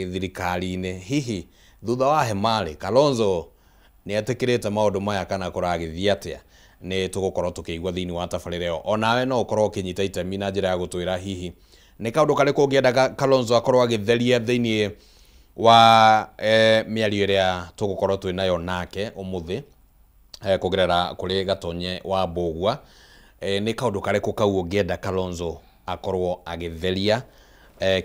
thirikari-inĩ hihi thutha wa Hemari Kalonzo nĩ atikirite maundu maya kana kuragithia atia nĩ tugukorwo tukĩigua thĩinĩ wa tabarĩra ĩyo. Onawe no ukorwo ũkĩnyita itemi na njĩra ya gũtwĩra hihi nĩ kaũndũ karĩkũ ũngĩenda Kalonzo akorwo agĩtheria thĩinĩ wa mĩario ĩrĩa tugukorwo twĩ nayo nake ũmũthĩ kũgerera kũrĩ Gatonye wa Mbũgua. Nĩ kaũndũ karĩkũ kau ũngĩenda Kalonzo akorwo agĩtheria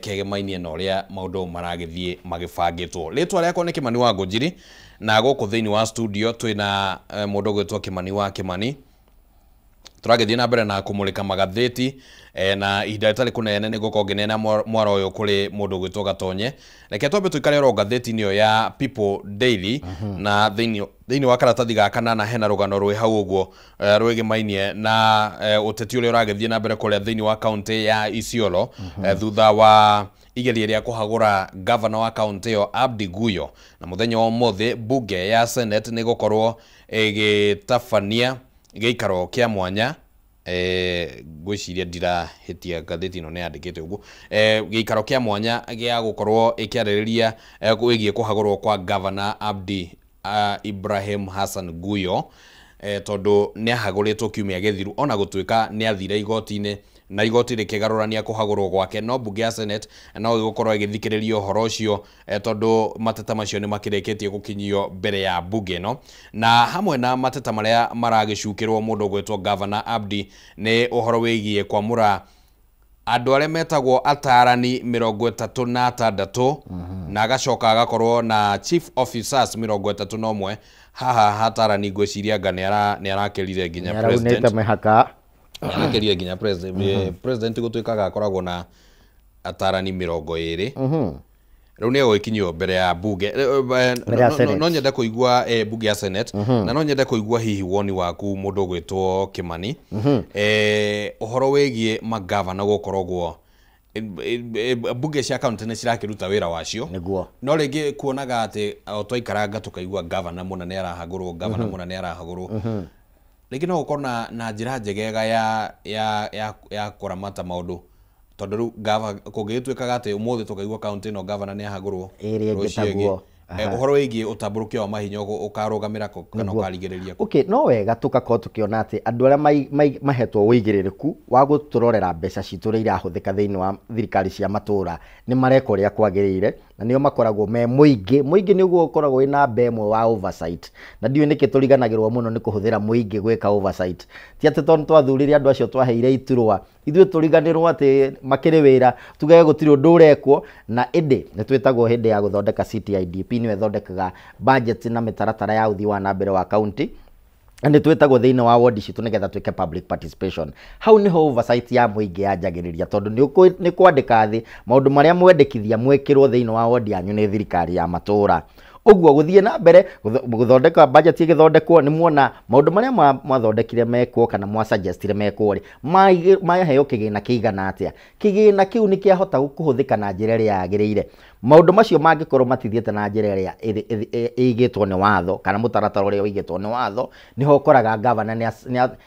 kegemainie na ũrĩa maũndũ maragĩthiĩ magĩbangĩtwo. Rĩtwa rĩakwa nĩ Kimani wa Ngũnjiri na gũkũ thĩinĩ wa studio twĩna mũndũ ũgwĩtwo Kimani wa Kimani. Turagĩthiĩ na mbere na kũmũrĩka magathĩti na ihinda rĩtarĩ kũnene nĩ gũkorwo ngĩneana mwaro ũyũ kũrĩ mũndũ ũgwĩtwo Gatonye. Reke twambe tũikare oro ngathĩti-inĩ ĩyo ya People Daily na thĩinĩ wa karatathi gaka na hena rũgano rwĩ hau ũguo rwĩgĩmainie na ũteti ũrĩa ũragĩthiĩ na mbere kũrĩa thĩinĩ wa kaunti ya Isiolo thutha wa igeria rĩa kũhagũra governor wa kaunti ĩyo Abdi Guyo, na mũthenya wa ũmũthĩ bunge ya Senate nĩ gũkorwo ĩgĩtabania gĩikaro kĩa mwanya gwĩciria ndirahĩtia ngathĩti ĩno nĩ yandĩkĩte ũguo gĩikaro kĩa mwanya gĩa gũkorwo ĩkĩarĩrĩria wĩgiĩ kũhagũrwo kwa governor Abdi Ibrahim Hassan Guyo tondũ nĩ ahagũrĩtwo kiumia gĩthiru ona gũtuĩka nĩ athire igoti-inĩ na igoti rĩkĩgarũrania kũhagũrwo gwake, no bunge ya Senate no ĩgũkorwo ĩgĩthikĩrĩria ũhoro ũcio tondũ mateta macio nĩ makĩrĩkĩtie gũkinyio mbere ya bunge ĩno. Na hamwe na mateta marĩa maragĩcukĩrwo mũndũ ũgwĩtwo governor Abdi nĩ ũhoro wĩgiĩ kwamũra andũ arĩa metagwo atarani 36 na agacoka agakorwo na chief officers 31. Haha hatarani ngwĩciria anga nĩ arakĩrire nginya president arakĩrire nginya president gũtuĩkaga akoragwo na atarani 20. Rĩu nĩ egũgĩkinyio mbere ya bunge no nyende kũigua bunge ya Senate na no nyende kũigua hihi woni waku mũndũ ũgwĩtwo Kimani ũhoro wĩgiĩ magavana gũkoragwo bunge cia kaunti nĩ cirakĩruta wĩra wacio no rĩngĩ kuonaga atĩ twaikaranga tũkaigua governor mũna nĩ arahagũrwo governor mũna nĩ arahagũrwo rĩngĩ no gũkorwo na njĩra njegega ya kũramata maũndũ tondũ rĩu kũngĩgĩtuĩkaga atĩ ũmũthĩ tũkaigua kaunti ĩno governor nĩ ahagũrwo ũhoro wĩgiĩ ũtambũrũkia wa mahinya ũkarũgamĩra kana ũkarigĩrĩria. Okay, no wega tũgakorwo tũkĩona atĩ andũ arĩa mahetwo wĩigĩrĩrĩku wa gũtũrorera mbeca citũ ũrĩa irahũthĩka thĩinĩ wa thirikari cia matũra nĩ mareka ũrĩa kwagĩrĩire na nĩo makoragwo me mũingĩ nĩ ũguo ũkoragwo wĩna mbe ĩmwe wa oversight na ndiũ nĩkĩ tũriganagĩrwo mũno nĩ kũhũthĩra mũingĩ gwĩka oversight. Ti atĩ tondũ twathurire andũ acio twaheire iturwa ithuĩ tũriganĩrwo atĩ makĩrĩ wĩra tugage gũtirĩ ũndũ ũrekwo na ĩndĩ nĩ twĩtagwo hĩndĩ ya gũthondeka CTIDP nĩwe thondekaga budget na mĩtaratara ya ũthii wa na mbere wa county nĩ twĩtagwo thĩinĩ wa ward citũ nĩgetha twĩke public participation. Hau nĩho oversight ya mũingĩ yanjagĩrĩria tondũ nĩ kwandĩka thĩ maũndũ marĩa mwendekithia mwĩkĩrwo thĩinĩ wa ward yanyu nĩ thirikari ya matũra. Ũguo gũthiĩ na mbere gũthondeka budget ĩgĩthondekwo nĩ muona maũndũ marĩa mwathondekire mekwo kana mwasuggestire mekwo rĩ maheo kĩgĩna kĩigana atĩa. Kĩgĩna kĩu nĩ kĩahota kũhũthĩka na njĩra ĩrĩa yagĩrĩire. Maũndũ macio mangĩkorwo matithiĩte na njĩra ĩrĩa ĩigĩtwo nĩ watho kana mũtaratara ũrĩa ũigĩtwo nĩ watho nĩho ũkoraga governor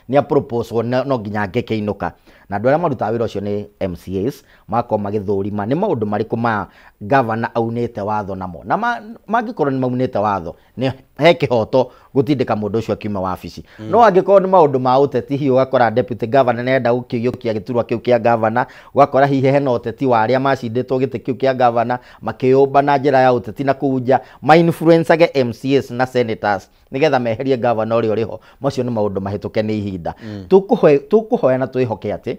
nĩ propose no nginya angĩkĩinũka. Na andũ arĩa marutaga wĩra ũcio nĩ MCAs makorwo magĩthũrima nĩ maũndũ marĩkũ ma governor aunĩte watho namo na mangĩkorwo nĩ maunĩte watho nĩ he kĩhoto gũtindĩka mũndũ ũcio akiuma wabici. No angĩkorwo nĩ maũndũ ma ũteti hihi ũgakora deputy governor nenda gũkĩiyũkia gĩturwa kĩu kĩa governor ũgakora hihi hena ũteti wa arĩa macindĩtwo gĩtĩ kĩu kĩa governor makĩyũmba na njĩra ya ũteti na kũunja ma-influencage MCAs na senators nĩgetha meherie governor ũrĩa ũrĩho. Macio nĩ maũndũ mahĩtũke nĩ ihinda. Tũkũhoya na twĩhoke atĩ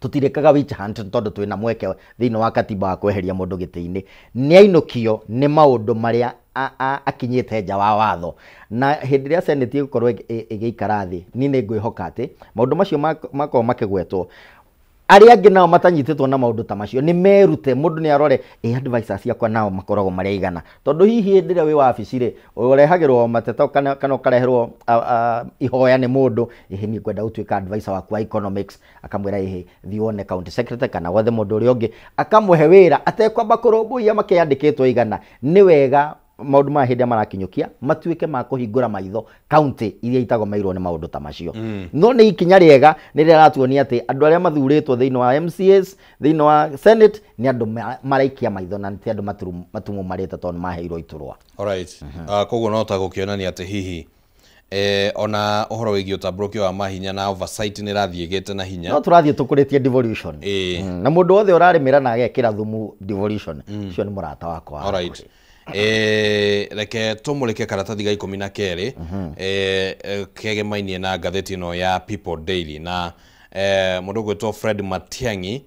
tũtirĩkaga witch hunt tondũ twĩna mweke thĩinĩ wa katiba wa kweheria mũndũ gĩtĩ-inĩ. Nĩ ainũkio nĩ maũndũ marĩa akinyĩte nja wa watho na hĩndĩ ĩrĩa Senate ĩgũkorwo ĩgĩikara thĩ niĩ nĩ ngwĩhoka atĩ maũndũ macio makorwo makĩgwetwo arĩa angĩ nao matanyitĩtwo na maũndũ ta macio nĩ merute mũndũ nĩ arore advisors ciakwa nao makoragwo marĩa igana tondũ hihi hĩndĩ ĩrĩa wĩ wabici rĩ ũrehagĩrwo mateta kana ũkareherwo ihoya nĩ mũndũ niĩ ngwenda gũtuĩka advisor waku wa economics akamwĩra thiĩ wone county secretary kana wothe mũndũ ũrĩa ũngĩ akamũhe wĩra atekwamba kũrũmbũiya makĩandĩkĩtwo igana. Nĩ wega maundu ma hindi marakinyukia matuike ma kuhingura maitho county iria itagomeirwo ni maundu ta macio no ni ikinya riega ni riratuonia ati andu aria mathuritwo thiini wa MCAs thiini wa Senate ni andu maraikia maitho na ti andu matumu marite tondu maheirwo iturwa. Alright. Koguo no ta gukionania ati hihi ona uhoro wigi utambũrũkio wa mahinya na oversight ni rathiĩgĩte na hinya no tũrathiĩ tũkũrĩtie devolution na mũndũ wothe ũrarĩmĩra na agekĩra thumu devolution ũcio nĩ mũrata wakwa. Alright. Reke tũmũrĩke karatathi ga 12 kegemainie na ngathĩti ĩno ya People Daily na mũndũ gwĩtwo Fred Matiang'i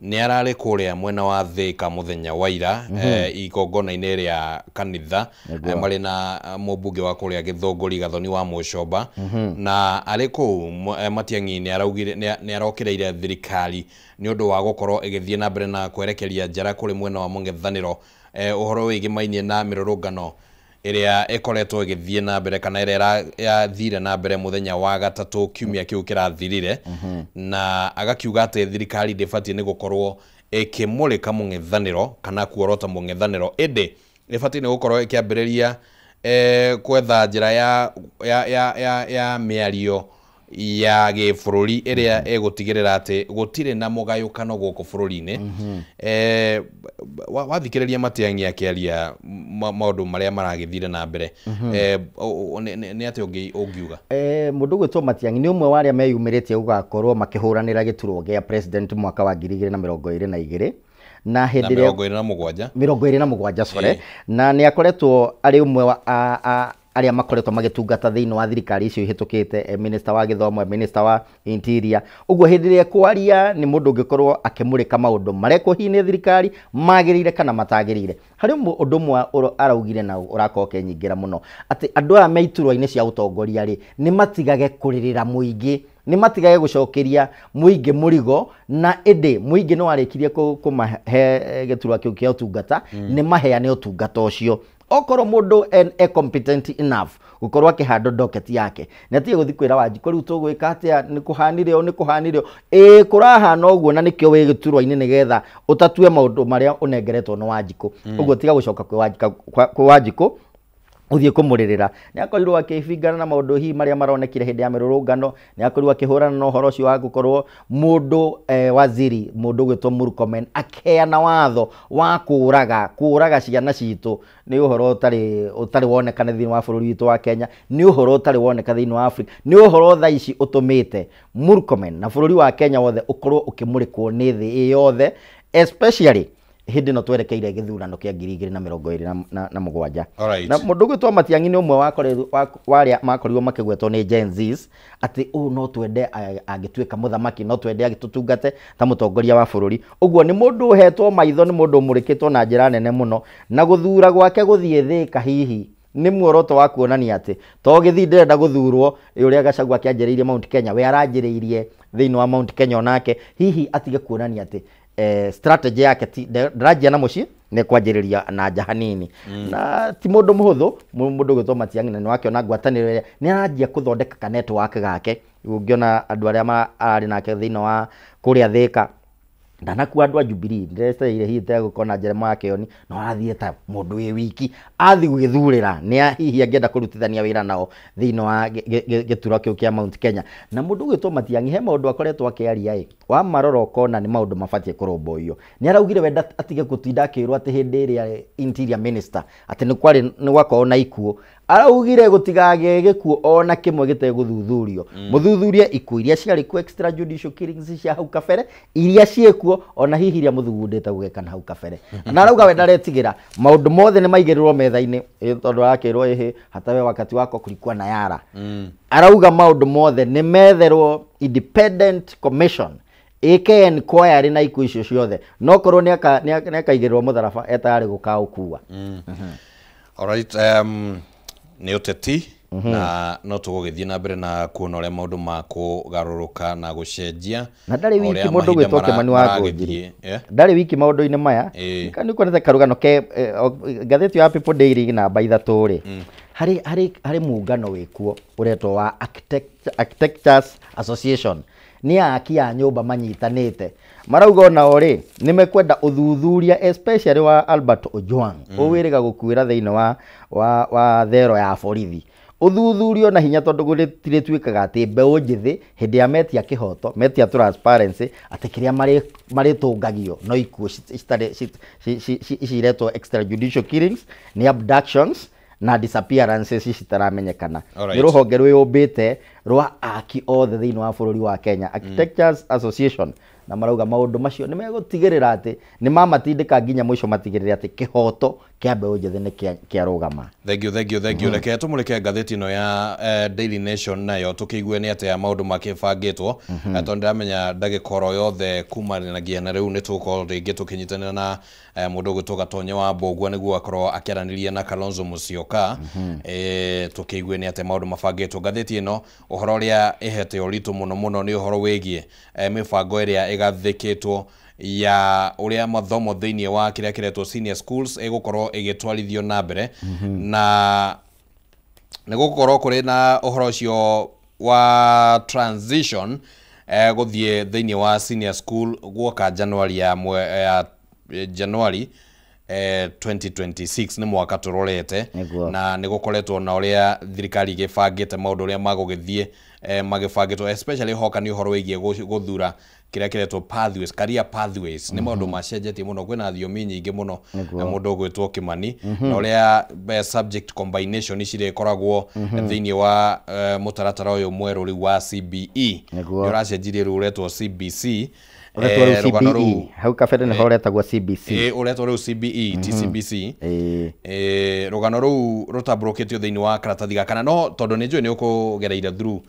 nĩ ararĩ kũrĩa mwena wa Thika mũthenya wa ira igongona-inĩ rĩa kanitha marĩ na mũmbunge wa kũrĩa Gĩthũngũri Gathoni wa Mũcomba na arĩ kũu Matiang'i nĩ arokereire thirikari nĩ ũndũ wa gũkorwo ĩgĩthiĩ na mbere na kwerekeria njara kũrĩ mwena wa mũng'ethanĩro ũhoro wĩgĩmainie na mĩrũrũngano ĩrĩa ĩkoretwo ĩgĩthiĩ na mbere kana ĩrĩa yathire na mbere mũthenya wa gatatũ kiumia kĩu kĩrathirire na agakiuga atĩ thirikari ndĩbatiĩ nĩ gũkorwo ĩkĩmũrĩka mũng'ethanĩro kana kuorota mũng'ethanĩro ĩndĩ ĩbatiĩ nĩ gũkorwo ĩkĩambĩrĩria kwetha njĩra ya mĩario ya gĩbũrũri ĩrĩa ĩgũtigĩrĩra atĩ gũtirĩ na mũgayũkano gũkũ bũrũri-inĩ wathikĩrĩria Matiang'i akĩaria maũndũ marĩa maragĩthire na mbere nĩ atĩ ũngiuga mũndũ gwĩtwo Matiang'i nĩ ũmwe wa arĩa meyumĩrĩtie gũgakorwo makĩhũranĩra gĩturwa gĩa president mwaka wa 2022 na hĩndĩ ĩrĩa 27 sorry na nĩ akoretwo arĩ ũmwe wa aria makoretwo magĩtungata thĩinĩ wa thirikari icio ihetũkĩte minister wa gĩthomo minister wa interior ũguo hĩndĩ ĩrĩa kwaria nĩ mũndũ ũngĩkorwo akĩmũrĩka maũndũ marekwo hihi thirikari magĩrĩire kana matagĩrĩire harĩ ũndũ ũmwe araugire na ũrakorwo ũkenyingĩra mũno atĩ andũ aya me iturwa-inĩ cia ũtongoria rĩ nĩ matigage kũrĩrĩra mũingĩ nĩ matigage gũcokeria mũingĩ mũrigo na ĩndĩ mũingĩ nĩ warĩkirie kũmahe gĩturwa kĩu kĩa ũtungata nĩ maheane ũtungata ũcio okorwo mũndũ competent enough gukorwo akihando docket yake natie guthi kwira Wanjikũ riu tugwika atia ni kuhanire kurahana uguo na nikio wi giturwa-ini nigetha utatue maundu maria unengeretwo no Wanjikũ uguo tiga gucoka kwi Wanjikũ uthie kumuririra ni akorirwo akibingana na maundu hi maria maronekire hindi ya mirurungano ni akorirwo akihurana na uhoro ucio wa gukorwo mundu waziri mundu gwitwo Murkomen akeana watho wa kuraga ciana citu ni uhoro utari wonekana thiini wa bururi witu wa Kenya ni uhoro utari woneka thiini wa Africa ni uhoro tha ici utumite Murkomen na bururi wa Kenya wothe ukorwo ukimurikwo ni thi yothe especially hindi no twerekeire githurano kia 2027 na mundu gwitwo Matiang'i ni umwe wa aria makorirwo makigwetwo ni Gen Zs ati no twende agituika muthamaki no twende agitutungate ta mutongoria wa bururi uguo ni mundu uhetwo maitho ni mundu umurikitwo na njira nene muno na guthura gwake guthie Thika hihi ni muoroto wa kuonania ati to githi ndenda guthurwo uria Gachagua kĩanjĩrĩirie Mount Kenya we aranjĩrĩirie thiini wa Mount Kenya onake hihi atige kuonania ati strategy yake ndarajia na muci ne kwanjĩrĩria na jahanini na ti mundu muhuthu mundu gwitwo Matiang'i na wakiona ngwatanĩro ni aranjia kuthondeka ka network gake ungiona andu aria ari nake thiini wa kuria Thika ndanakuwa andu a Jubilee ndĩrecereire hihi tegũkona Jeremiah Kioni no arathiĩ ta mũndũ wĩ wiki athi gwĩthurĩra nĩ hihi angĩenda kũrutithania wĩra nao thĩinĩ wa gĩturwa kĩu kĩa Mount Kenya na mũndũ gwĩtwo Matiang'i he maũndũ akoretwo akĩaria wa marora ũkona nĩ maũndũ mabatiĩ kũrũmbũiyo nĩ araugire wenda atige gũtinda akĩrwo atĩ hĩndĩ ĩrĩa interior minister atĩ nĩ gwakorwo na ikuũ araugire gutigage gikuo ona kimwe gitegũthuthurio muthuthurie ikuũ iria ciarĩ ku extrajudicial killings cia hau kabere iria ciekuo ona hihi iria muthugundĩte gũgeka hau kabere na arauga we ndaretigira maundu mothe nĩ maigĩrĩrwo metha-inĩ tondu akĩrwo hatawe wakati wako kulikuwa na yara arauga maundu mothe nĩ metherwo independent commission eke inquiry na ikuũ icio ciothe no korwo nĩ akaigĩrĩrwo mutharaba etarĩ gũkaũkua alright nĩ ũteti na no tũgũgĩthiĩ na mbere na kuona ũrĩa maũndũ ma kũgarũrũka na gũcenjia na ndarĩ wiki mũndũ gwĩtwo Kimani wa Ngũnjiri ndarĩ wiki maũndũ-inĩ maya nĩ kuonete karũgano ke ngathĩti ya People Daily namba 3 rĩ harĩ muungano wĩkuo ũretwo wa Architectures Association ni aki a nyumba manyitanite marauga onao ri nimekwenda uthuthuria especially wa Albert Ojwang uwiriga gukuira thiini wa thero ya borithi uthuthurio na hinya tondu gutire twikaga ati mbeu njithi hindi ya metia kihoto metia transparency ati kiria mari tungagio no ikuo ciretwo extrajudicial killings ni abductions na disappearances citaramenyekana ni ruhonge rwiyumbite rwa aki othe thiini wa bururi wa Kenya Architectures Association na marauga maundu macio ni megutigirira ati ni mamatindika nginya mwisho matigirire ati kihoto kia mbeu njithi ni kia rugama. Thank you reke tumulike ngatheti no ya Daily Nation nayo tukiigue ni ati ya maundu makibangitwo tondu ndamenya ndagikoro yothe kumaranagia na riu ni tuko ringi tukinyitanira na mundu gwitwo Gatonye wa Mbugua niguo akorwo akiaraniria na Kalonzo Musyoka tukiigue ni ati maundu mabangitwo ngatheti ino uhoro uria ihete uritu muno ni uhoro wigie mibango iria igathikitwo ya uria mathomo thiini wa kiria kiretwo senior schools egukorwo igitwarithio na mbere na nigukorwo kuri na uhoro ucio wa transition guthie thiini wa senior school gwoka January ya January 2026 ni mwaka turorete na nigukoretwo na uria thirikari gibangite maundu uria magugithie magibangitwo especially hoka ni uhoro wigie guthura kiria kiretwo pathways career pathways ni maundu macenjetie muno kwina thiomi nyingi muno na mundu gwitwo Kimani na uria subject combination icire koragwo thiini wa mutaratara uyu mweru ri wa CBE ni uracenjirie ru uretwo CBC rugano ru hau kabere ni horetagwo CBC uretwo ru CBE TCBC rugano ru rutabroketio thiini wa karatathi gakana no tondu ni njui ni ukugereire through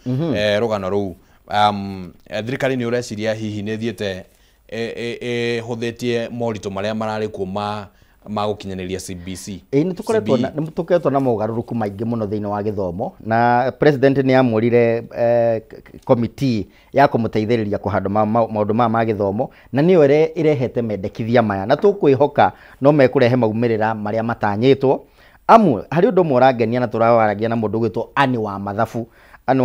rugano ru thirikari ni ureciria hihi ni thiete huthitie morito maria marari kuma magukinyaniria CBC ni tukoretwo na mogaruruku maingi muno thiini wa githomo na president ni amurire committee ya kumuteithiriria kuhanda maundu ma githomo na niyo irehete mendekithia maya na tukwihoka no mekurehe maumirira maria matanyitwo amu hari undu morangenia na turawaragia na mundu gwitwo Ani wa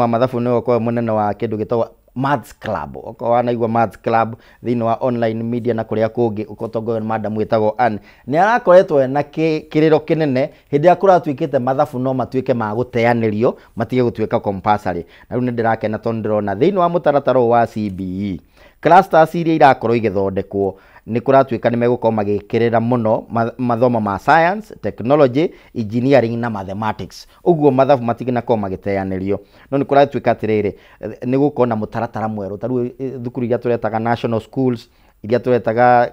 Mathabu niwe kwa munene wa kindu gitagwo Maths Club oko wanaigwa Maths Club thiini wa online media na kuria kungi ukotongo madam witagwo Anne ni arakoretwo na kiriro kinene hindi akuratwikite mathabu no matwike ma guteanirio matige gutwika compulsory na riu ndirakena tondu ndirona thiini wa mutaratara wa CBE clusters iria irakorwo igithondekwo ni kuratwika ni megukorwo magikirira muno mathomo ma science technology engineering na mathematics uguo mathabu matigina ko magiteanirio no ni kuratwika atiriri ni gukorwo na mutaratara mweru taru thukuru iria turetaga national schools iria turetaga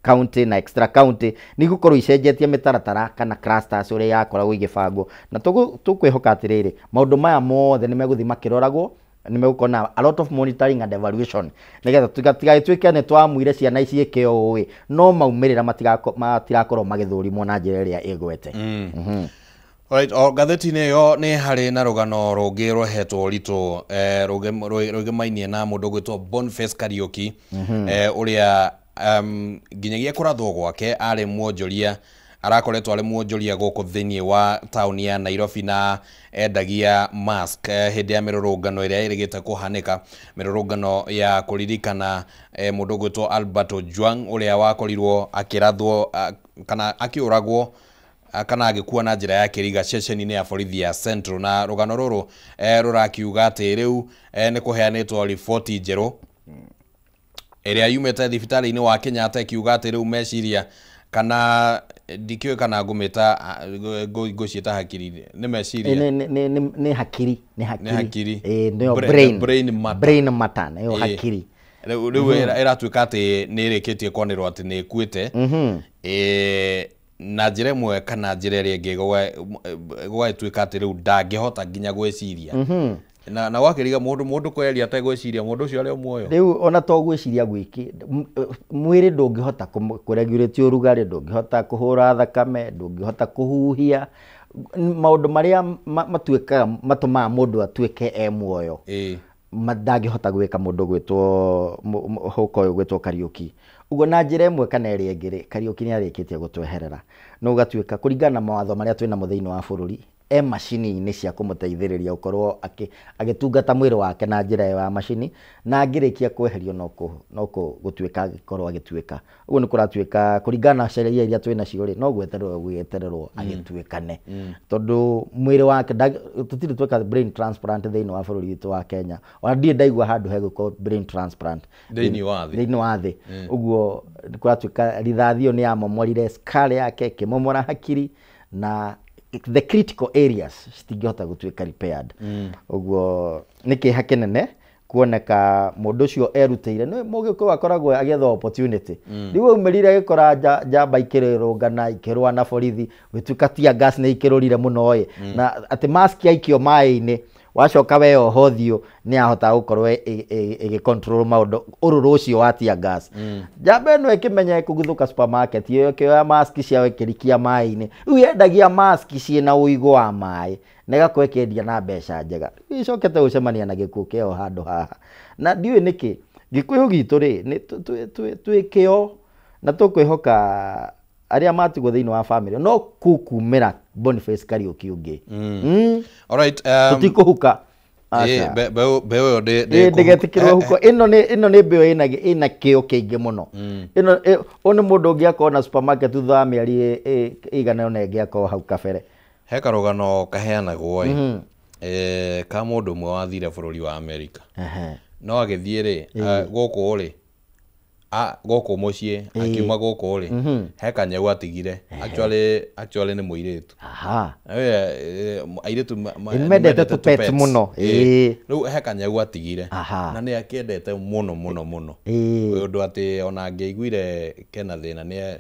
county na extra county ni gukorwo icenjetie mitaratara kana clusters uria yakoragwo igibango na tukwihoka atiriri maundu maya mothe ni meguthi makiroragwo ni megukona a lot of monitoring and evaluation nigetha tutigatuike ni twamwire ciana ici ikio no maumirira matirakorwo magithurimwo na njira iria igwete Alright, o gatheti ne yo ni hari na rugano rungi rwehetwo rito rugimainie na mundu gwitwo Boniface Kariuki uria nginyagia kurathwo gwake ari mwonjoria arakoretwo ari mwonjoria guku thiini wa town ya Nairobi na endagia mask hindi ya mirurungano iria irigite kuhanika mirurungano ya kuririkana mundu gwitwo Albert Ojwang uria wakorirwo akirathwo kana akiuragwo kana agikuwa na njira ya kiriga ceceni-ini ya borithi ya Central na rugano ruru rurakiuga ati riu ni kuheanitwo riboti njeru iria yumite thibitari-ini wa Kenyatta ikiuga ati riu meciria kana ndikiwe kana ngumita ngocieta hakiri ni meciria ni hakiri no brain matter yo hakiri riu iratwika ati ni irikitie kwanirwo ati ni ikuite na njira imwe kana njira iria ingi gwatwika ati riu ndangihota nginya gwiciria na wakiriga mundu kweria ategwiciria mundu ucio ari muoyo riu ona to gwiciria gwiki mwiri ndungihota kuregulate urugari ndungihota kuhura thakame ndungihota kuhuhia maundu maria matwikaga matuma mundu atwike muoyo ndangihota gwika mundu gwitwo huko gwitwo Kariuki ugo na njira imwe kana iri ingiri Kariuki ni arikitie gutweherera no gatwika kuringana na mawatho maria twina muthiini wa bururi macini-inĩ cia kũmũteithĩrĩria gũkorwo agĩtungata mwĩrĩ wake na njĩra ya macini, na angĩrĩkia kweherio no gũtuĩka agĩkorwo agĩtuĩka. Ũguo nĩ kũratuĩka kũringana na sheria iria twĩna cio rĩ, no gwetererwo agĩtuĩkane. Tondũ mwĩrĩ wake tũtirĩ tweka brain transplant thĩinĩ wa bũrũri witũ wa Kenya. Ona ndirĩ ndaigua handũ hegũkorwo brain transplant thĩinĩ wa thĩ. Ũguo nĩ kũratuĩka rithathi ĩyo nĩ yamomorire skull yake, ĩkĩmomora hakiri, na the critical areas citingĩhota gũtuĩka repaired. Ũguo nĩ kĩeha kĩnene kuoneka mũndũ ũcio erutĩire. Nĩ Mũgĩkũyũ akoragwo agĩetha opportunity. Rĩu aumĩrire agĩkora njamba ikĩrũngana ikĩrũa na borithi, gũtuĩka tear gas nĩ ikĩrũrire mũno na atĩ mask yaikio maĩ-inĩ, wacoka we ohothio nĩ ahota gũkorwo ĩgĩcontrol maũndũ ũrũrũ ũcio wa tear gas. Njamba ĩno ĩkĩmenya kũguthũka supermarket ĩyo ĩkĩoya mask ciao ĩkĩrikia maĩ-inĩ. Rĩu yendagia mask ciĩna ũigũ wa maĩ na ĩgakorwo ĩkĩendia na mbeca njega. Icokete gũcemania na gĩkuũ kĩao handũ haha. Na ndiũĩ nĩkĩ Gĩkũyũ gitũ rĩ, twĩ kĩo na tũkwĩhoka arĩa matigwo thĩinĩ wa family no kumĩra Boniface Kariuki ũngĩ. Alright, tutikũhuka. Mbeo yo ndĩgetikĩrwo huko. Ĩno nĩ mbeo ĩna kĩo kĩingĩ mũno. Ũyũ nĩ mũndũ ũngĩakorwo na supermarket thutha wa mĩeri ĩigana ũna ĩngĩakorwo hau kabere. He karũgano kaheanagwo ka mũndũ ũmwe wathire bũrũri wa Amerika. No agĩthiĩ rĩ, gũkũ rĩ, gũkũ mũciĩ akiuma gũkũ rĩ, he kanyau atigire. Actually nĩ mũirĩtu. Airĩtu mendete tũpet mũno. Rĩu he kanyau atigire na nĩ akĩendete mũno. Ũndũ atĩ ona angĩaiguire kena thĩna nĩ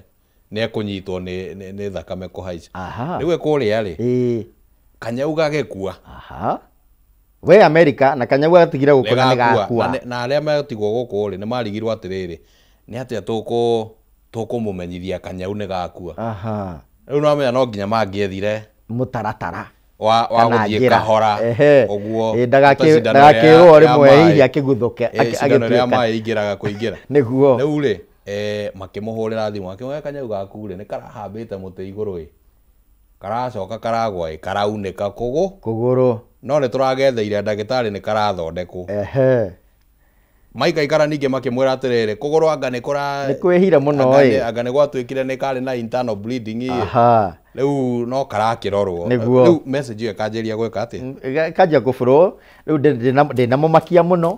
ekũnyitwo nĩ thakame kũhaica. Rĩu kũrĩa rĩ, kanyau gagĩkua. We Amerika na kanyau atigire gũkũ na nĩ gakua. Na arĩa metigwo gũkũ rĩ nĩ marigirwo atĩrĩrĩ, nĩ atĩa tũkũmũmenyithia kanyau nĩ gakua. Rĩu no menya no nginya mangĩethire mũtaratara wa gũthiĩ kahora ũguo ndagakĩrwo rĩmwe hihi akĩguthũke agĩtuĩka maĩ ingĩraga kũingĩra. Nĩguo rĩu rĩ makĩmũhũrĩra thimũ akĩmwĩra kanyau gaku rĩ nĩ karahambĩte mũtĩ igũrũ ĩ, karacoka karagwa ĩ, karaunĩka kũgũrũ, no nĩ tũragetheire ndagĩtarĩ nĩ karathondekwo. Maikaikara ningĩ makĩmwĩra atĩrĩrĩ, kũgũrũ anga nĩ kwĩhire mũno ĩ, anga nĩ gwatuĩkire nĩ karĩ na internal bleeding ĩ. Rĩu no karakĩrorwo. Rĩu message ĩyo ĩkanjĩria gwĩka atĩ kanjia kũbũrwo. Rĩu ndĩnamũmakia mũno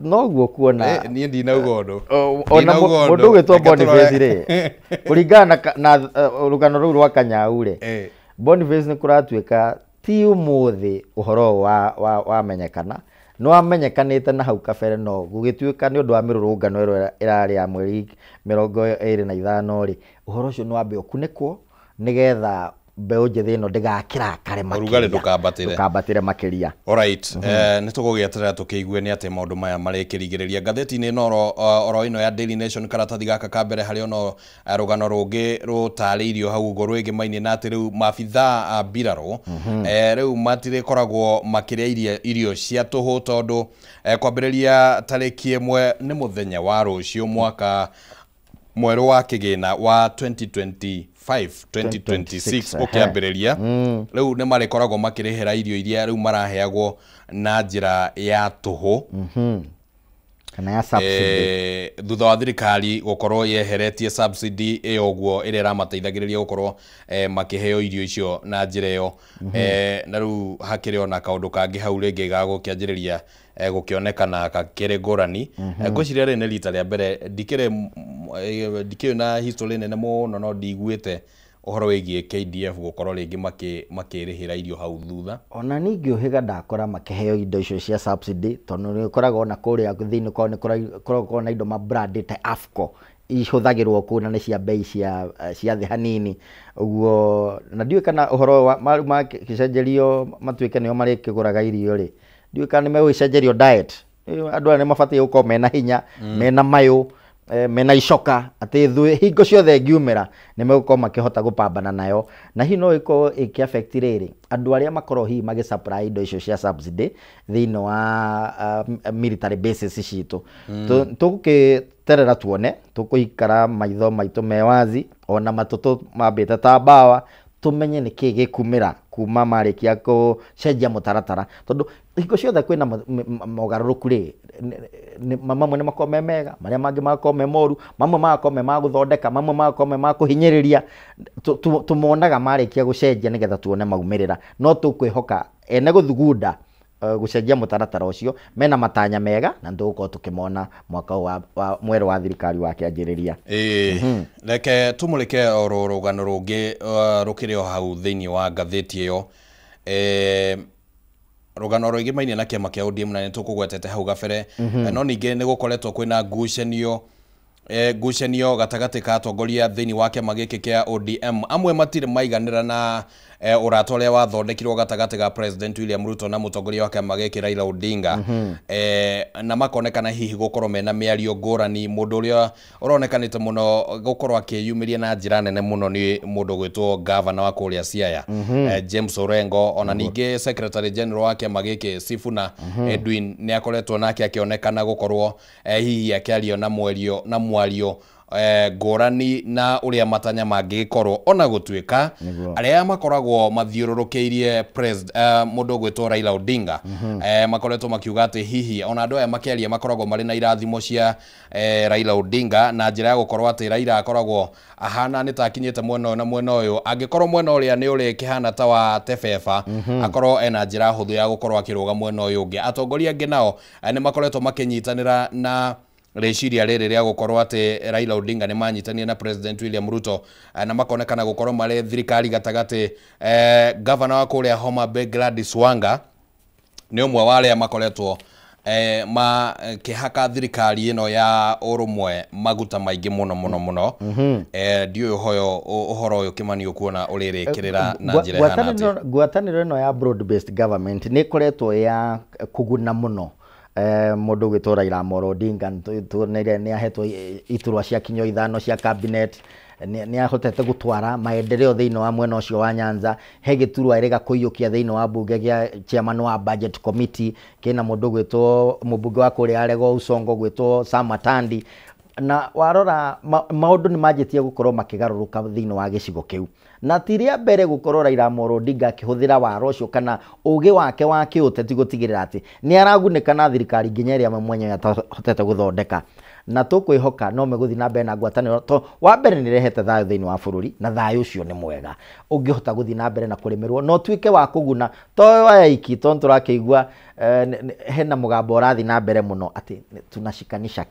noguo kuona niĩ ndinauga ũndũ. Ona mũndũ ũgĩtwo Boniface rĩ, kũringana na rũgano rũu rwa kanyau rĩ, Boniface nĩ kũratuĩka ti ũmũthĩ ũhoro wamenyekana, no amenyekanĩte na hau kabere, no gũgĩtuĩka nĩ ũndũ wa mĩrũrũngano ĩrĩa ĩrarĩ ya mweri 25 rĩ, ũhoro ũcio nĩ wambe ũkunĩkwo nĩgetha mbeũ njĩthĩ ĩno ndĩgakĩrakare ndũkambatĩre makĩria. Alright, nĩ tũgũgĩeterera tũkĩigue nĩ atĩ maũndũ maya marĩkĩrigĩrĩria. Ngathĩti-inĩ ĩno oro ĩno ya Daily Nation karatathi gaka ka mbere harĩ ono rũgano rũngĩ rũtarĩirio hau ũguo rwĩgĩmainie na atĩ rĩu maabithaa mbirarũ rĩu matirĩkoragwo makĩrĩa irio cia tũhũ tondũ kwambĩrĩria tarĩki 1 nĩ mũthenya wa rũciũ mwaka mwerũ wa kĩgĩna wa 2025-2026 ũkĩambĩrĩria. Rĩu nĩ marĩkoragwo makĩrĩhĩra irio iria rĩu maraheagwo na njĩra ya tũhũ kana ya subsidy, thutha wa thirikari gũkorwo yeheretie subsidy ĩyo ũguo ĩrĩa ĩramateithagĩrĩria gũkorwo makĩheo irio icio na njĩra ĩyo. Na rĩu hakĩrĩ ona kaũndũ kangĩ hau rĩngĩ gagũkĩanjĩrĩria gũkĩonekana gakĩrĩ ngũrani. Ngwĩciria rĩ nĩ rita rĩa mbere ndikĩrĩ na history nene mũno, no ndiguĩte ũhoro wĩgiĩ KDF gũkorwo rĩngĩ makĩrĩhĩra irio hau thutha. Ona ningĩ ũhĩga ndakora makĩheo indo icio cia subsidy, tondũ nĩ ũkoragwo na kũrĩa thĩinĩ kwao nĩ koragwo na indo mabrandĩte AFCO ihũthagĩrwo kũu na nĩ cia bei cia thĩ hanini. Ũguo na ndiũĩ kana ũhoro makĩcenjerio matuĩke nĩo marĩkĩgũraga irio rĩ, ndiũĩ kana nĩ megũgĩcenjerio diet. Andũ aya nĩ mabatiĩ gũkorwo mena hinya, mena mayũ, mena icoka, atĩ hingo ciothe ngiumĩra nĩ megũkorwo makĩhota gũpambana nayo. Na hihi no ĩkorwo ĩkĩaffect rĩrĩ andũ arĩa makorwo hihi magĩsupply indo icio cia subsidy thĩinĩ wa military bases citũ. Tũgũkĩterera tuone, tũkũikara maitho maitũ me wazi, ona matũtũ mambĩte ta mbawa, tũmenye nĩkĩĩ gĩkumĩra kuma marĩkia gũcenjia mũtaratara tondũ hingo ciothe kwĩna mogarũrũku rĩ mamwe nĩ makorwo me mega marĩa mangĩ magakorwo me moru mamwe magakorwo me ma gũthondeka mamwe magakorwo me ma kũhinyĩrĩria tũmonaga marĩkia gũcenjia nĩgetha tuone maumĩrĩra no tũkwĩhoka ene gũthugunda gũcenjia mũtaratara ũcio mena matanya mega na ndũgũkorwo tũkĩmona mwaka wa mwerũ wa thirikari wa kĩanjĩrĩria. Reke tumũrĩke oro rũgano rũngĩ rũkĩrĩ o hau thĩinĩ wa ngathĩti ĩyo rũgano rũigĩmainie na kĩama kĩa ODM na nĩtũkũgwetete hau gabere no ningĩ nĩgũkoretwo kwĩna ngucanio gatagatĩ ka atongoria thĩinĩ wa kĩama gĩkĩ kĩa ODM amwe matirĩ maiganĩra na ũrata ũrĩa wathondekirwo gatagatĩ ga President William Ruto na mũtongoria wa kĩama gĩkĩ Raila Odinga na makonekana hihi gũkorwo mena mĩario ngũrani mũndũ ũrĩa ũronekanĩte mũno gũkorwo akĩyumĩria na njĩra nene mũno nĩ mũndũ gwĩtwo governor wa kũrĩa Siaya James Orengo ona ningĩ Secretary General wa kĩama gĩkĩ Sifuna Edwin nĩ akoretwo nake akĩonekana gũkorwo hihi akĩario na mwario ngũrani na ũrĩa matanya mangĩkorwo ona gũtuĩka arĩa makoragwo mathiũrũrũkĩirie mũndũ gwĩtwo Raila Odinga makoretwo makiuga atĩ hihi ona andũ aya makĩaria makoragwo marĩ na irathimo cia Raila Odinga na njĩra ya gũkorwo atĩ Raila akoragwo ahana nĩ takinyĩte mwena na mwena ũyũ angĩkorwo mwena ũrĩa nĩ ũrĩ kĩhana ta wa tebeba akorwo ena njĩra hũthũ ya gũkorwo akĩrũga mwena ũyũ ũngĩ atongoria angĩ nao nĩ makoretwo makĩnyitanĩra na rĩciria rĩrĩ rĩa gũkorwo atĩ Raila Odinga nĩ manyitanire na President William Ruto na makonekana gũkorwo marĩ thirikari gatagatĩ governor wa kũrĩa Homa Bay Gladys Wanga nĩ ũmwe wa arĩa makoretwo makĩhaka thirikari ĩno ya ũrũmwe maguta maingĩ mũno ndiũ ũhoro ũyũ Kĩmani ũkuona ũrĩrĩkĩrĩra na njĩra ihana atĩa ngwatanĩro ĩno ya broad based government nĩ ĩkoretwo ya kũguna mũno mũndũ gwĩtwo Raila Odinga nĩ ahetwo iturwa cia kinyo 5 cia cabinet nĩ ahotete gũtwara maendeleo thĩinĩ wa mwena ũcio wa Nyanza he gĩturwa ĩrĩga kũiyũkia thĩinĩ wa bunge gĩa chairman wa budget committee kĩna mũndũ gwĩtwo mũbunge wa kũrĩa Alego Usongo gwĩtwo Sam Atandi na warora maũndũ nĩ manjĩtie gũkorwo makĩgarũrũka thĩinĩ wa gĩcigo kĩu na ti rĩa mbere gũkorwo Raila Odinga akĩhũthĩra waro ũcio kana ũgĩ wake wa kĩũteti gũtigĩrĩra atĩ nĩ aragunĩka na thirikari nginya ĩrĩa mwenyewe atahotete gũthondeka na tũkwĩhoka no megũthiĩ na mbere na ngwatanĩro to wa mbere nĩ rehete thayũ thĩinĩ wa bũrũri na thayũ ũcio nĩ mwega ũngĩhota gũthiĩ na mbere na kũrĩmĩrwo no tuĩke wa kũguna to waiki to tũrakĩigua hena mũgambo ũrathiĩ na mbere mũno atĩ tunashikanisha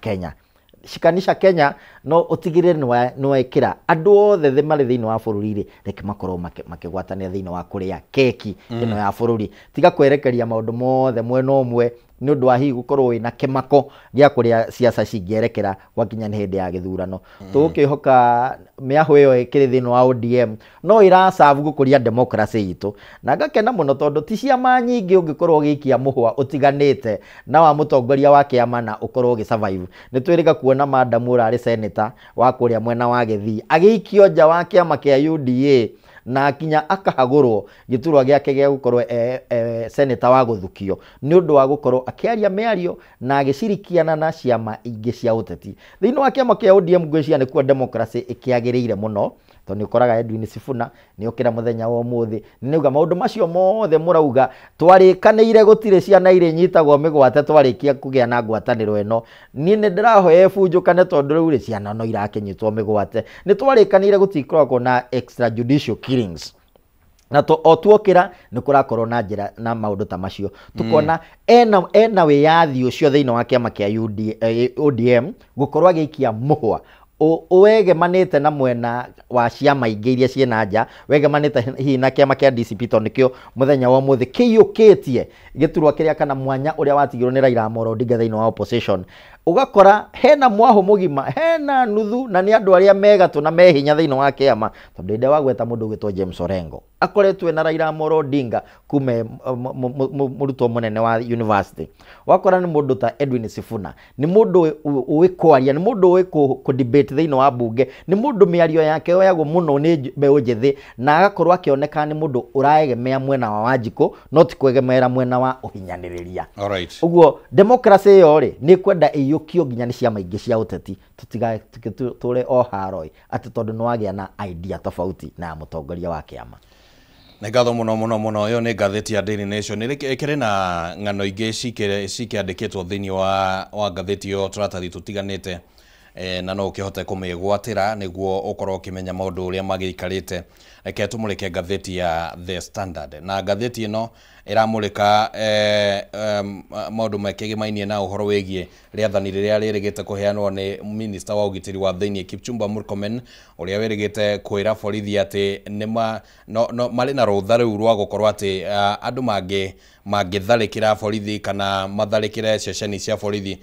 Kenya no utigirire nĩ wekĩra andũ othe marĩ thĩinĩ wa bũrũri rĩ reke makorwo makĩgwatanĩra thĩinĩ wa kũrĩa keki ĩno ya bũrũri tiga kwerekeria maũndũ mothe mwena ũmwe nĩ ũndũ wa hihi gũkorwo wĩna kĩmako gĩa kũrĩa ciaca cingĩerekera gwakinya nĩ hĩndĩ ya gĩthurano tũgũkĩhoka mĩahũ ĩyo ĩkĩrĩ thĩinĩ wa ODM no ĩracabu gũkũria democracy itũ na ngakena mũno tondũ ti ciama nyingĩ ũngĩkorwo ũgĩikia mũhwa ũtiganĩte na wa mũtongoria wa kĩama na ũkorwo ũgĩsurvive nĩ twĩrĩga kuona Madam ũrarĩ senator wa kũrĩa mwena wa Gĩthii agĩikio nja wa kĩama kĩa UDA na kinya akahagũrwo gĩturwa gĩake gĩa gũkorwo senator wa gũthukio nĩ ũndũ wa gũkorwo akĩaria mĩario na agĩcirikiana na ciama ingĩ cia ũteti thĩinĩ wa kĩama kĩa ODM ngwĩciria nĩkuo democracy ĩkĩagĩrĩire mũno tondũ nĩ ũkoraga Edwin Sifuna nĩ okĩra mũthenya wa ũmũthĩ nĩuga maũndũ macio mothe mũrauga twarĩkanĩire gũtirĩ ciana irĩ nyitagwo mĩgwate twarĩkia kũgĩa na ngwatanĩro ĩno niĩ nĩ ndĩrahoya ĩbunjũkane tondũ rĩu rĩ ciana no irakĩnyitwo mĩgwate nĩ twarĩkanĩire gũtikoragwo na extrajudicial killings na o tuokĩra nĩ kũrakorwo na njĩra na maũndũ ta macio tukona ena wĩyathi ũcio thĩinĩ wa kĩama kĩa ODM gũkorwo agĩikia mũhwa wegemanĩte na mwena wa ciama ingĩ iria ciĩna nja wegemanĩte hihi na kĩama kĩa DCP tondũ nĩkĩo mũthenya wa ũmũthĩ kĩiyũkĩtie gĩturwa kĩrĩa kana mwanya ũrĩa watigirwo nĩ Raila Odinga thĩinĩ wa opposition ugakora hena mwahũ mũgima hena nuthu na nĩ andũ arĩa megatũ na mehinya thĩinĩ wa kĩama tondũ ĩndĩ wagweta mũndũ gwĩtwo James Orengo akoretwo na Raila Odinga kume mũrutwo mũnene wa university wakora nĩ mũndũ ta Edwin Sifuna nĩ mũndũ ũĩ kwaria nĩ mũndũ ũĩ kũdebate thĩinĩ wa bunge nĩ mũndũ mĩario yake yoyagwo mũno nĩ mbeũ njĩthĩ na agakorwo akĩoneka nĩ mũndũ ũraegemea mwena wa Wanjikũ no ti kwegemera mwena wa ũhinyanĩrĩria ũguo democracy ĩyo rĩ nĩ kwenda ĩiyũkio nginya nĩ ciama ingĩ cia ũteti tũre o haroi atĩ tondũ nĩ wagĩa na idea tofauti na mũtongoria wa kĩama Nĩ ngatho mũno yo nĩ ngathĩti ya Daily Nation ĩkĩrĩ na ng'ano ingĩ cikĩandĩkĩtwo thĩinĩ wa ngathĩti yo tũratathi tũtiganĩte na no ũkĩhote kũmĩgwatĩra nĩguo ũkorwo ũkĩmenya maũndũ ũrĩa magĩikarĩte. Reke tũmũrĩke ngathĩti ya The Standard, na ngathĩti ĩno ĩramũrĩka maũndũ makĩgĩmainie na ũhoro wĩgiĩ rĩathani rĩrĩa rĩrĩgĩte kũheanwo nĩ minister wa ũgitĩri wa thĩinĩ Kipchumba Murkomen, ũrĩa wĩrĩgĩte kwĩra borithi atĩ marĩ na rũtha rĩu rwa gũkorwo atĩ andũ mangĩtharĩkĩra borithi kana matharĩkĩre ceceni cia borithi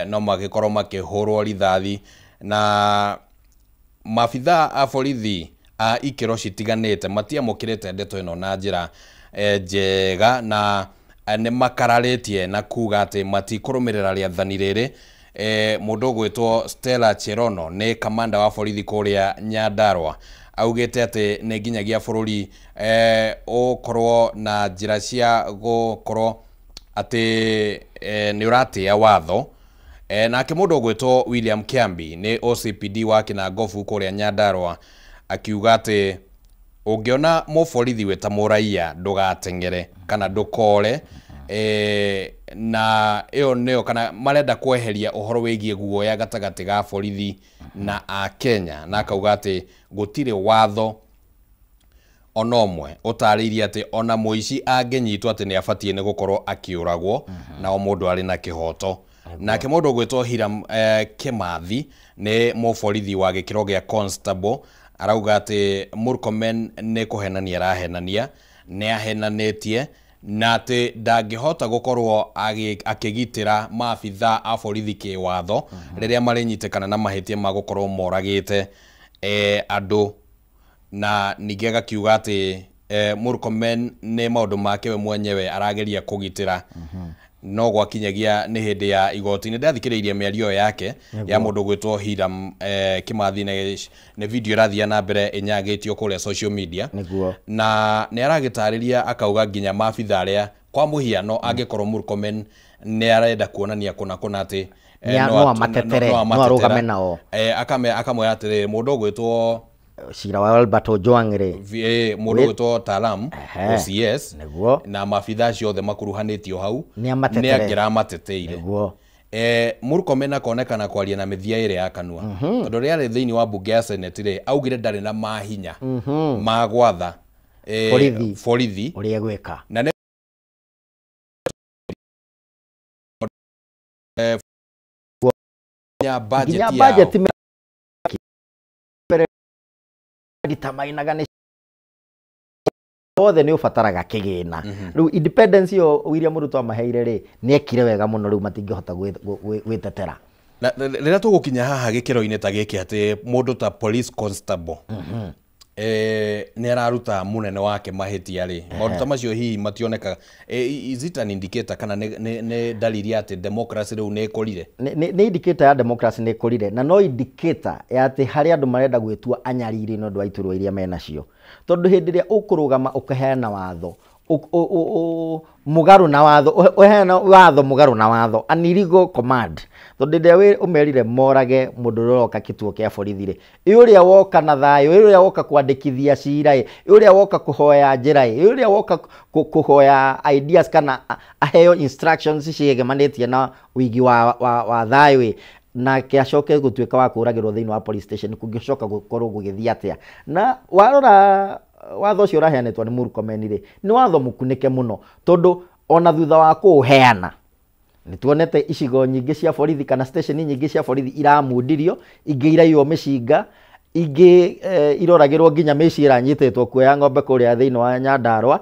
no magĩkorwo makĩhũrwo rithathi. Na maabithaa a borithi a ikĩro citiganĩte matiamũkĩrĩte ndeto ĩno na njĩra njega, na nĩ makararĩtie na kuga atĩ matikũrũmĩrĩra rĩathani rĩrĩ. Mũndũ ũgwĩtwo Stella Cherono nĩ kamanda wa borithi kũrĩa Nyandarua augĩte atĩ nĩ nginyagia bũrũri ũkorwo na njĩra cia gũkorwo atĩ nĩ ũratĩĩa watho. Nake mũndũ ũgwĩtwo William Kiambi nĩ OCPD wa Kinangofu kũrĩa Nyandarua akiuga atĩ ũngĩona mũborithi wĩ ta mũraia ndũgateng'ere kana ndũkore. Na ĩyo nĩyo kana marenda kweheria ũhoro wĩgiĩ guoya gatagatĩ ga borithi na a Kenya, na akauga atĩ gũtirĩ watho ona ũmwe ũtarĩirie atĩ ona mũici angĩnyitwo atĩ nĩ abatie nĩ gũkorwo akĩũragwo na o mũndũ arĩ na kĩhoto. Nake mũndũ ũgwĩtwo Hiram Kimathi nĩ mũborithi wa gĩkĩro gĩa constable arauga atĩ Murkomen nĩ kũhenania arahenania, nĩ ahenanĩtie na atĩ ndangĩhota gũkorwo akĩgitĩra maabithaa a borithi kĩwatho rĩrĩa marĩnyitĩkana na mahĩtia ma gũkorwo moragĩte andũ. Na ningĩ agakiuga atĩ Murkomen nĩ maũndũ make we mwenyewe arageria kũgitĩra, no gwakinyagia nĩ hĩndĩ ya igoti. Nĩ ndathikĩrĩirie mĩario yake ya mũndũ gwĩtwo Hiram Kimathi, nĩ video ĩrathiĩ na mbere ĩnyagĩtio kũrĩa social media, na nĩ aragĩtarĩria akauga nginya maabithaa arĩa kwa mũhiano angĩkorwo Murkomen nĩ arenda kuonania kũna atĩ no amatetere no arũgame nao, akamwĩra atĩrĩrĩ mũndũ ũgwĩtwo Cira wa Albert Ojwang-rĩ mũndũ gwĩtwo Talam OCS na maabithaa ciothe makuruhanĩtio hau nĩ angĩramateteire. Murkomen akonekana kwaria na mĩthia ĩrĩ ya kanua, tondũ rĩarĩ thĩinĩ wa mbunge ya Senate augire ndarĩ na mahinya ma gwatha borithi ũrĩa gwĩka na budget gitamainaga othe nĩ ũbataraga kĩgĩna. Rĩu independence yo William Ruto amaheire rĩ nĩ ekire wega mũno, rĩu matingĩhota gwĩtetera. Rĩrĩa tũgũkinya haha gĩkĩro-inĩ ta gĩkĩ atĩ mũndũ ta police constable nĩ araruta mũnene wake mahĩtia rĩ, maũndũ ta macio hihi mationekaga, is it an indicator kana nĩ dalili atĩ democracy rĩu nĩ ĩkũrire? Nĩ indicator ya democracy nĩ ĩkũrire, na no indicator ya atĩ harĩ andũ marenda gwĩtua anyariri nĩ ũndũ wa iturwa iria menacio. Tondũ hĩndĩ ĩrĩa ũkũrũgama ũkaheana watho mũgarũ na watho, ũheana watho mũgarũ na watho, an illegal command, tondũ rĩrĩa ũmerire morage mũndũ ũroka kĩtuo kĩa borithi rĩ, ũrĩa woka na thayũ, ũrĩa woka kwandĩkithia cira, ũrĩa woka kũhoya njĩra, ũrĩa woka kũhoya ideas kana aheo instructions ciegemanĩtie na wĩigi wa thayũ nake acoke gũtuĩka wa kũragĩrwo thĩinĩ wa police station, kũngĩcoka gũkorwo gũgĩthiĩ atĩa. Na warora watho ũcio ũraheanĩtwo nĩ Murkomen rĩ nĩ watho mũkunĩke mũno, tondũ ona thutha wa kũũheana nĩ tuonete icigo nyingĩ cia borithi kana station nyingĩ cia borithi iramundirio, ingĩ iraiywo mĩcinga, ingĩ iroragĩrwo nginya mĩciĩ ĩranyitĩtwo kuoya ng'ombe kũrĩa thĩinĩ wa Nyandarua.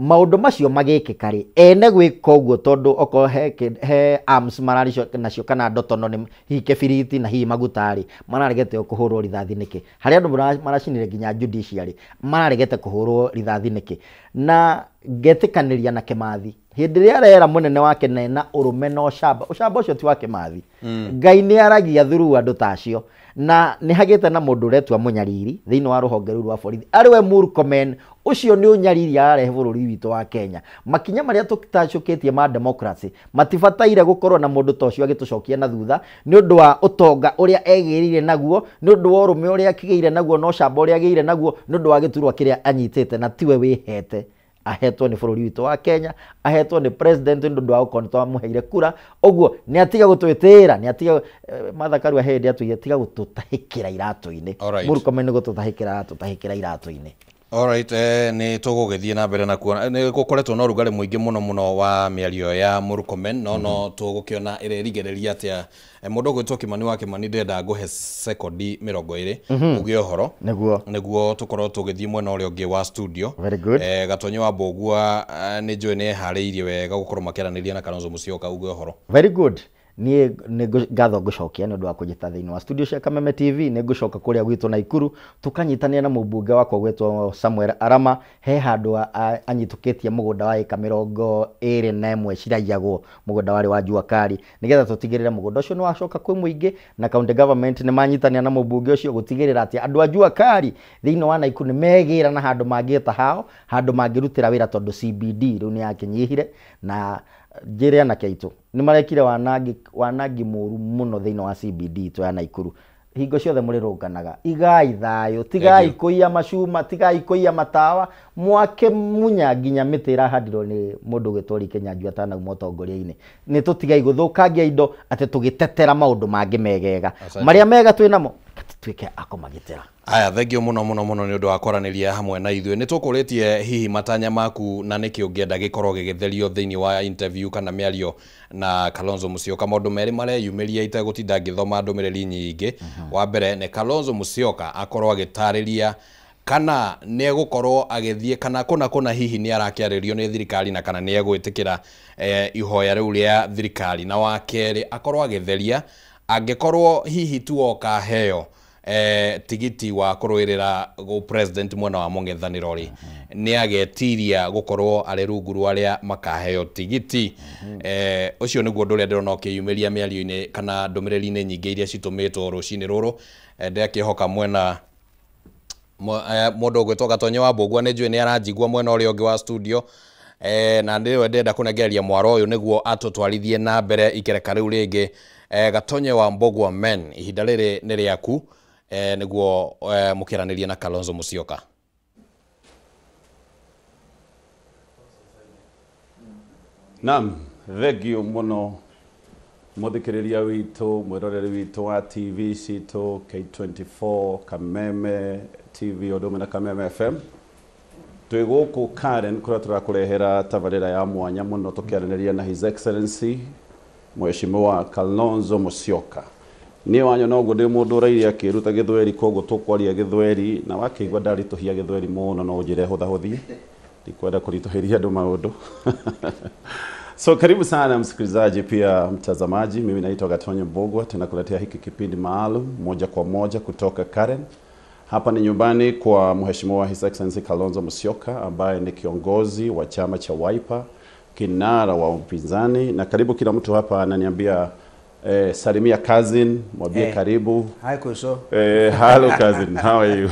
Maũndũ macio magĩkĩka rĩ ene gwĩka ũguo, tondũ okorwo he arms mararicio nacio kana ndotono nĩ hihi kĩbiriti na hihi maguta rĩ mararegete kũhũrwo rithathi nĩkĩ? Harĩ andũ maracinire nginya judiciary mararegete kũhũrwo rithathi nĩkĩ? Na ngetĩkanĩria na Kimathi hĩndĩ ĩrĩa arera mũnene wake na ũrũme na ũcamba ũcio ti wa Kimathi. Ngai nĩ aragia through andũ tacio, na nĩ hagĩte na mũndũ ũretwa Mũnyariri thĩinĩ wa rũhonge rũu rwa borithi arĩwe Murkomen ucio nĩ ũnyariri ararehe bũrũri witũ wa Kenya. Makinya marĩa tũtacũkĩtie ma democracy matibataire gũkorwo na mũndũ ta ũcio agĩtũcokia na thutha nĩ ũndũ wa ũtonga ũrĩa egĩrire naguo, nĩ ũndũ wa ũrũme ũrĩa akĩgĩire naguo, no camba ũrĩa agĩire naguo, nĩ ũndũ wa gĩturwa kĩrĩa anyitĩte, na tiwe wĩhete. Ahetwo nĩ bũrũri witũ wa Kenya, ahetwo nĩ president nĩ ũndũ wa gũkorwo nĩ twamũheire kura, ũguo nĩ atiga gũtwĩtĩra, nĩ atiga Martha Karua hĩndĩ atũire tiga gũtũtahĩkĩra iratũ-inĩ. Murkomen nĩ gũtũtahĩkĩra iratũ-inĩ. Alright, ni tugugithie na mbere na kuona ni gukoretwo na rugari muingi muno wa miario ya Murkomen no tugukiona irerigereria atia mundu gwitwo Kimani wa Kimani ndenda nguhe sekondi 20 ugie horo niguo tukorwo tugithie mwena uria ungi wa studio. Gatonyo wa Mbogua ni njui ni hariirie wega gukorwo makeraniria na Kalonzo Musyoka ugie horo. Very good. Niĩ ngatho ngũcokia nĩ ũndũ wa kũnyita thĩinĩ wa studio cia Kameme TV. Nĩ ngũcoka kũrĩa gwitũ Naikuru tũkanyitanĩra na mũmbunge wakwa gwĩtwo Samuel Arama he handũ anyitũkĩtie mũgũnda wa ĩka 21 ciraiagwo mũgũnda warĩ wa Juakari, nĩgetha tũtigĩrĩre mũgũnda ũcio nĩ wacoka kwĩ mũingĩ na county government nĩ manyitanĩra na mũmbunge ũcio gũtigĩrĩra atĩ andũ a Juakari thĩinĩ wa Naikuru nĩ megĩra na handũ mangĩeta hao, handũ mangĩrutĩra wĩra tondũ CBD rĩu nĩ yakĩnyihire na njĩre na keitu nĩ marekire wanangi mũru mũno thĩinĩ wa CBD to ya Naikuru. Hingo ciothe mũrĩ rũnganaga, igai thayũ, tigai kũiya macuma, tigai kũiya matawa, mwake munya nginya mĩtĩ ĩrahandirwo nĩ mũndũ gwĩtwo Kĩnyanjui atanauma ũtongoria-inĩ. Nĩ tũtigai gũthũkangia indo atĩ tũgĩtetera maũndũ mangĩ megega marĩa mega twĩnamo tuĩke akũmagitĩra. Aya, thengio muno nĩ undu wa kwaraniria hamwe na ithuĩ. Nĩ tũkũrĩtie hihi matanya maku na nĩkĩ ũngĩenda gĩkorwo gĩgĩtherio thĩinĩ wa interview kana mĩario na Kalonzo Musyoka. Maũndũ merĩ mareyumĩria itegũtinda ngĩthoma ndũmĩrĩri nyingĩ. Wa mbere nĩ Kalonzo Musyoka akorwo agĩtarĩria kana nĩ egũkorwo agĩthiĩ kana kuna hihi nĩ arakĩarĩrio nĩ thirikari na kana nĩ egwĩtĩkĩra ihoya rĩu rĩa thirikari. Na wa kerĩ akorwo agĩtheria angĩkorwo hihi tuoka heo tigiti wa kũrũĩrĩra go president mwena wa mũng'ethanĩro ri nĩ agetiria gũkorwo arĩ rungu rwa arĩa makaheo tigiti. Ũcio nĩguo ũndũ ũrĩa ndĩrona ũkĩyumĩria mĩario-inĩ kana ndũmĩrĩri-inĩ nyingĩ iria citũmĩtwo rũcinĩ rũrũ. Ndĩrakĩhoka mwena mũndũ ũgwĩtwo Gatonyo wa Mbogua nĩ njũĩ nĩ aranjigua mwena ũrĩa ũngĩ wa studio, na ndĩwe ndenda kũnengereria mwaro ũyũ nĩguo atũtwarithie na mbere ikereka rĩu rĩngĩ. Gatonyo wa Mbogua men, ihinda rĩrĩ nĩ rĩaku nĩguo mũkĩranĩrie na Kalonzo Musyoka. Naam, thengio mũno mũthikĩrĩria witũ, mwĩroreri witũ wa TV citũ K24, Kameme TV o ũndũ na Kameme FM. Twĩ gũkũ Karen kũrĩa tũrakũrehera tabarĩra ya mwanya mũno tũkĩaranĩria na His Excellency Mheshimiwa Kalonzo Musyoka. Niĩ wanyona ũguo ndĩ mũndũ ũrairie akĩruta Gĩthweri, koguo tũkwaria Gĩthweri, na wakĩigua ndaritũhia Gĩthweri mũno no ũnjĩre hũthahũthie, ndikwenda kũritũhĩria andũ maũndũ. So karibu sana msikilizaji pia mtazamaji, mimi naitwa Gatonyo Mbogua, tunakuletea hiki kipindi maalum moja kwa moja kutoka Karen. Hapa ni nyumbani kwa Mheshimiwa His Excellency Kalonzo Musyoka ambaye ni kiongozi wa chama cha Wiper, kinara wa upinzani, na karibu kila mtu hapa ananiambia salimia cousin, mwambie karibu. Hi Kuso. Hello cousin, how are you?